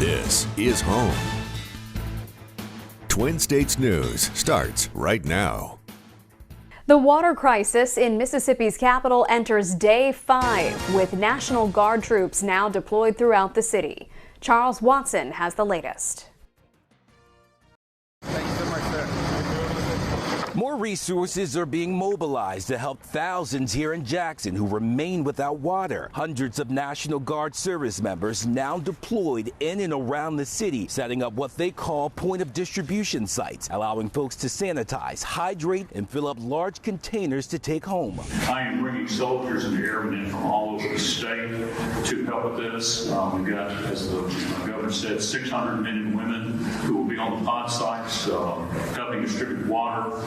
This is home. Twin States News starts right now. The water crisis in Mississippi's capital enters day 5, with National Guard troops now deployed throughout the city. Charles Watson has the latest. More resources are being mobilized to help thousands here in Jackson who remain without water. Hundreds of National Guard service members now deployed in and around the city, setting up what they call point of distribution sites, allowing folks to sanitize, hydrate, and fill up large containers to take home. I am bringing soldiers and airmen from all over the state to help with this. We've got, as the governor said, 600 men and women who will be on the pod sites helping distribute water.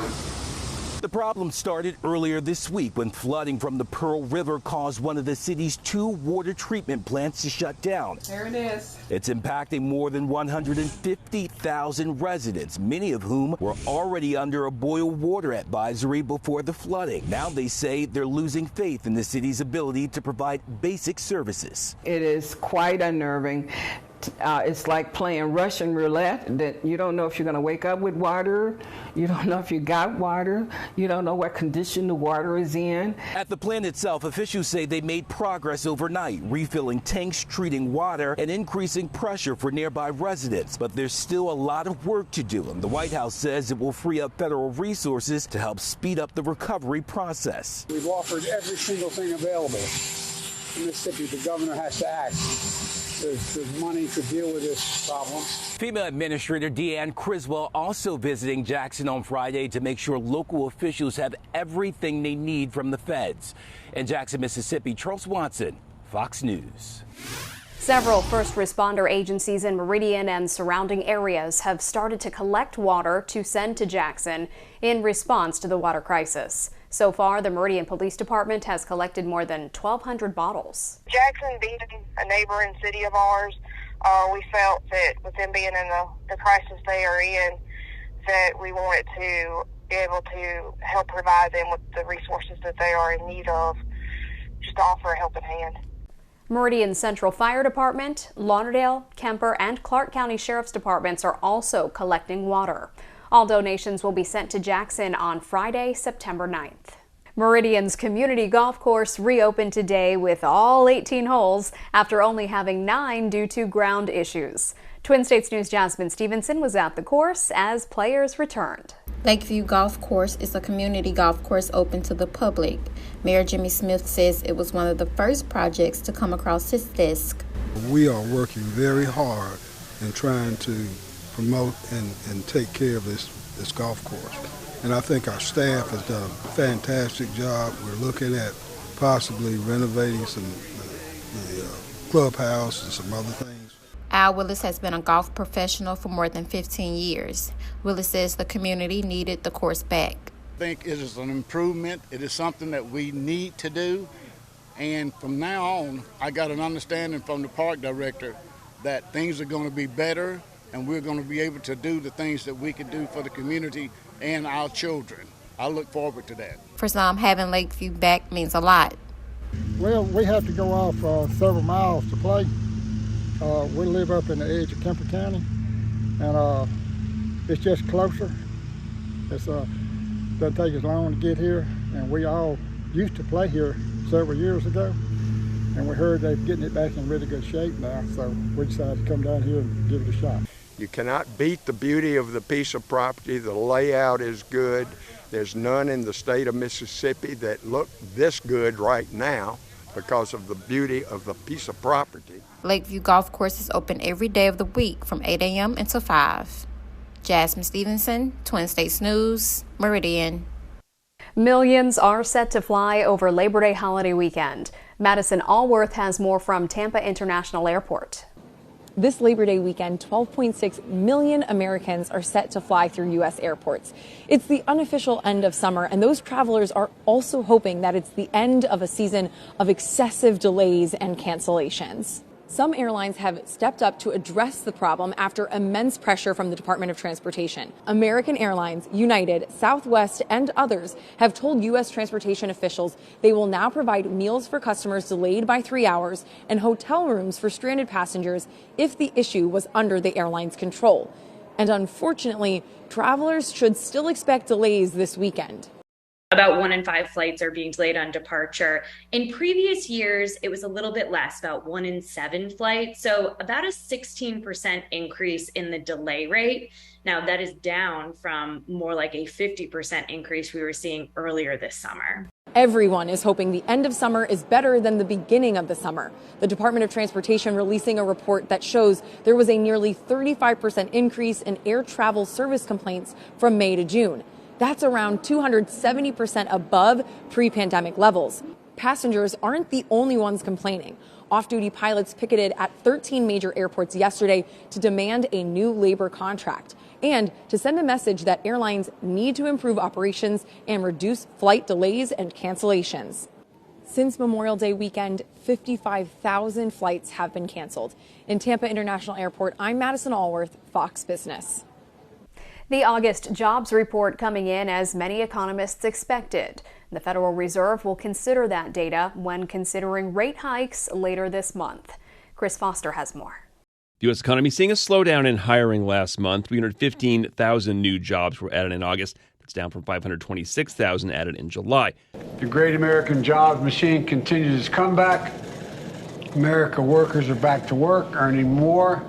The problem started earlier this week when flooding from the Pearl River caused one of the city's 2 water treatment plants to shut down. There it is. It's impacting more than 150,000 residents, many of whom were already under a boil water advisory before the flooding. Now they say they're losing faith in the city's ability to provide basic services. It is quite unnerving. It's like playing Russian roulette, that you don't know if you're going to wake up with water, you don't know if you got water, you don't know what condition the water is in. At the plant itself, officials say they made progress overnight, refilling tanks, treating water, and increasing pressure for nearby residents. But there's still a lot of work to do, and the White House says it will free up federal resources to help speed up the recovery process. We've offered every single thing available. In Mississippi, the governor has to act. There's money to deal with this problem. FEMA Administrator Deanne Criswell also visiting Jackson on Friday to make sure local officials have everything they need from the feds. In Jackson, Mississippi, Charles Watson, Fox News. Several first responder agencies in Meridian and surrounding areas have started to collect water to send to Jackson in response to the water crisis. So far, the Meridian Police Department has collected more than 1,200 bottles. Jackson being a neighboring city of ours, we felt that with them being in the crisis they are in, that we wanted to be able to help provide them with the resources that they are in need of, just to offer a helping hand. Meridian Central Fire Department, Lauderdale, Kemper, and Clark County Sheriff's Departments are also collecting water. All donations will be sent to Jackson on Friday, September 9th. Meridian's community golf course reopened today with all 18 holes after only having 9 due to ground issues. Twin States News' Jasmine Stevenson was at the course as players returned. Lakeview Golf Course is a community golf course open to the public. Mayor Jimmy Smith says it was one of the first projects to come across his desk. We are working very hard in trying to promote and take care of this golf course. And I think our staff has done a fantastic job. We're looking at possibly renovating the clubhouse and some other things. Al Willis has been a golf professional for more than 15 years. Willis says the community needed the course back. I think it is an improvement. It is something that we need to do. And from now on, I got an understanding from the park director that things are going to be better and we're going to be able to do the things that we can do for the community and our children. I look forward to that. For some, having Lakeview back means a lot. Well, we have to go off several miles to play. We live up in the edge of Kemper County, and it's just closer. It doesn't take as long to get here, and we all used to play here several years ago, and we heard they're getting it back in really good shape now, so we decided to come down here and give it a shot. You cannot beat the beauty of the piece of property. The layout is good. There's none in the state of Mississippi that look this good right now because of the beauty of the piece of property. Lakeview Golf Course is open every day of the week from 8 a.m. until 5. Jasmine Stevenson, Twin States News, Meridian. Millions are set to fly over Labor Day holiday weekend. Madison Allworth has more from Tampa International Airport. This Labor Day weekend, 12.6 million Americans are set to fly through U.S. airports. It's the unofficial end of summer, and those travelers are also hoping that it's the end of a season of excessive delays and cancellations. Some airlines have stepped up to address the problem after immense pressure from the Department of Transportation. American Airlines, United, Southwest, and others have told U.S. transportation officials they will now provide meals for customers delayed by 3 hours and hotel rooms for stranded passengers if the issue was under the airline's control. And unfortunately, travelers should still expect delays this weekend. About 1 in 5 flights are being delayed on departure. In previous years, it was a little bit less, about 1 in 7 flights. So about a 16% increase in the delay rate. Now, that is down from more like a 50% increase we were seeing earlier this summer. Everyone is hoping the end of summer is better than the beginning of the summer. The Department of Transportation releasing a report that shows there was a nearly 35% increase in air travel service complaints from May to June. That's around 270% above pre-pandemic levels. Passengers aren't the only ones complaining. Off-duty pilots picketed at 13 major airports yesterday to demand a new labor contract and to send a message that airlines need to improve operations and reduce flight delays and cancellations. Since Memorial Day weekend, 55,000 flights have been canceled. In Tampa International Airport, I'm Madison Allworth, Fox Business. The August jobs report coming in as many economists expected. The Federal Reserve will consider that data when considering rate hikes later this month. Chris Foster has more. The U.S. economy seeing a slowdown in hiring last month. 315,000 new jobs were added in August. That's down from 526,000 added in July. The great American jobs machine continues its comeback. American workers are back to work, earning more,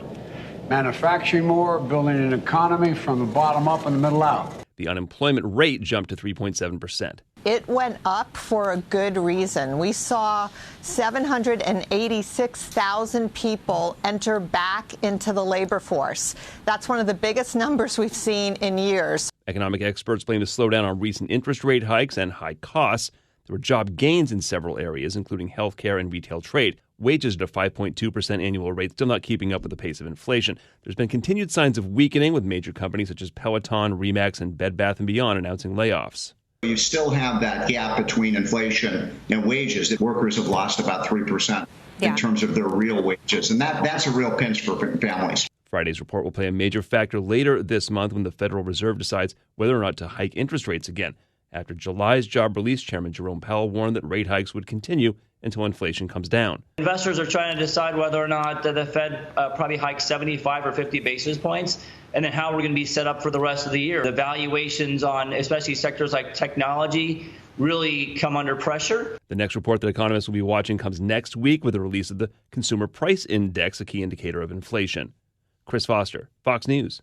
manufacturing more, building an economy from the bottom up and the middle out. The unemployment rate jumped to 3.7%. It went up for a good reason. We saw 786,000 people enter back into the labor force. That's one of the biggest numbers we've seen in years. Economic experts blame the slowdown on recent interest rate hikes and high costs. There were job gains in several areas, including healthcare and retail trade. Wages at a 5.2% annual rate, still not keeping up with the pace of inflation. There's been continued signs of weakening, with major companies such as Peloton, Remax, and Bed Bath & Beyond announcing layoffs. You still have that gap between inflation and wages. That workers have lost about 3% in terms of their real wages, and that's a real pinch for families. Friday's report will play a major factor later this month when the Federal Reserve decides whether or not to hike interest rates again. After July's job release, Chairman Jerome Powell warned that rate hikes would continue until inflation comes down. Investors are trying to decide whether or not the Fed probably hikes 75 or 50 basis points, and then how we're going to be set up for the rest of the year. The valuations on especially sectors like technology really come under pressure. The next report that economists will be watching comes next week with the release of the Consumer Price Index, a key indicator of inflation. Chris Foster, Fox News.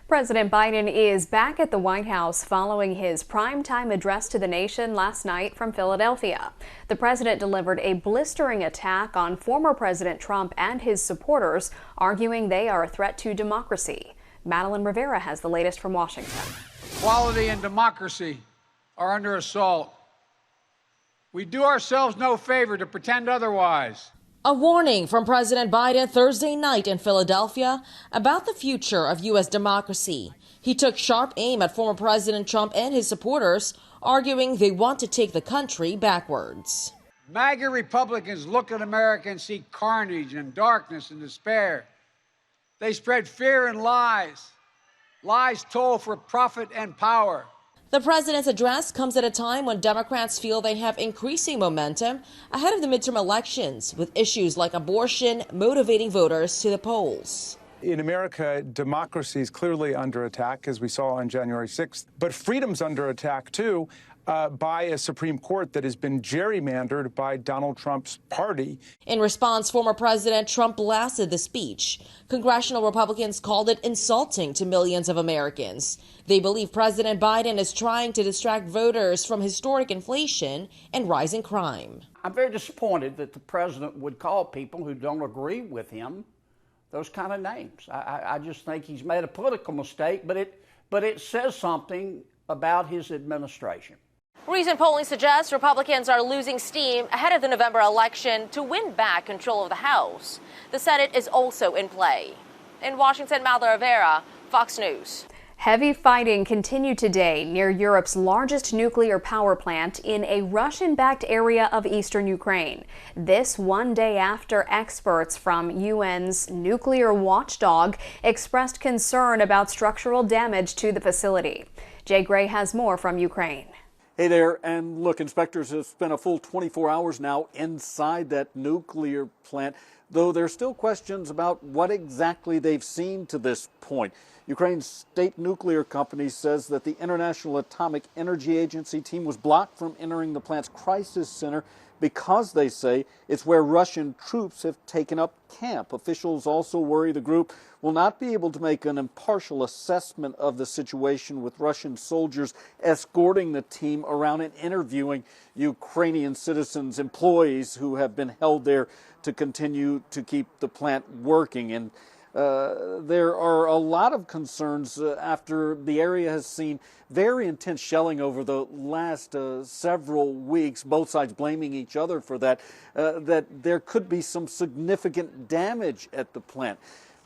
President Biden is back at the White House following his primetime address to the nation last night from Philadelphia. The president delivered a blistering attack on former President Trump and his supporters, arguing they are a threat to democracy. Madeline Rivera has the latest from Washington. Equality and democracy are under assault. We do ourselves no favor to pretend otherwise. A warning from President Biden Thursday night in Philadelphia about the future of U.S. democracy. He took sharp aim at former President Trump and his supporters, arguing they want to take the country backwards. MAGA Republicans look at America and see carnage and darkness and despair. They spread fear and lies. Lies told for profit and power. The president's address comes at a time when Democrats feel they have increasing momentum ahead of the midterm elections, with issues like abortion motivating voters to the polls. In America, democracy is clearly under attack, as we saw on January 6th, but freedom's under attack, too, by a Supreme Court that has been gerrymandered by Donald Trump's party. In response, former President Trump blasted the speech. Congressional Republicans called it insulting to millions of Americans. They believe President Biden is trying to distract voters from historic inflation and rising crime. I'm very disappointed that the president would call people who don't agree with him those kind of names. I just think he's made a political mistake, but it says something about his administration. Recent polling suggests Republicans are losing steam ahead of the November election to win back control of the House. The Senate is also in play. In Washington, Madeline Rivera, Fox News. Heavy fighting continued today near Europe's largest nuclear power plant in a Russian-backed area of eastern Ukraine. This one day after experts from UN's nuclear watchdog expressed concern about structural damage to the facility. Jay Gray has more from Ukraine. Hey there, and look, inspectors have spent a full 24 hours now inside that nuclear plant, though there's still questions about what exactly they've seen to this point. Ukraine's state nuclear company says that the International Atomic Energy Agency team was blocked from entering the plant's crisis center because they say it's where Russian troops have taken up camp. Officials also worry the group will not be able to make an impartial assessment of the situation, with Russian soldiers escorting the team around and interviewing Ukrainian citizens, employees who have been held there to continue to keep the plant working. And there are a lot of concerns after the area has seen very intense shelling over the last several weeks, both sides blaming each other for that, that there could be some significant damage at the plant.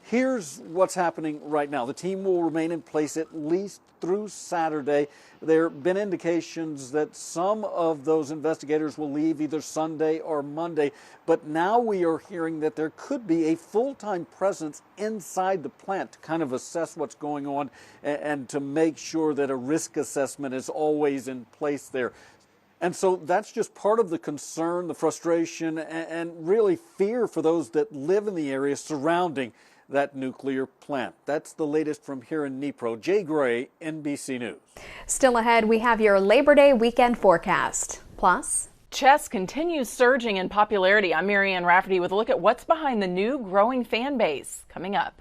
Here's what's happening right now. The team will remain in place at least through Saturday. There have been indications that some of those investigators will leave either Sunday or Monday, but now we are hearing that there could be a full-time presence inside the plant to kind of assess what's going on and to make sure that a risk assessment is always in place there. And so that's just part of the concern, the frustration, and really fear for those that live in the area surrounding that nuclear plant. That's the latest from here in Dnipro. Jay Gray, NBC News. Still ahead, we have your Labor Day weekend forecast. Plus, chess continues surging in popularity. I'm Marianne Rafferty with a look at what's behind the new growing fan base. Coming up.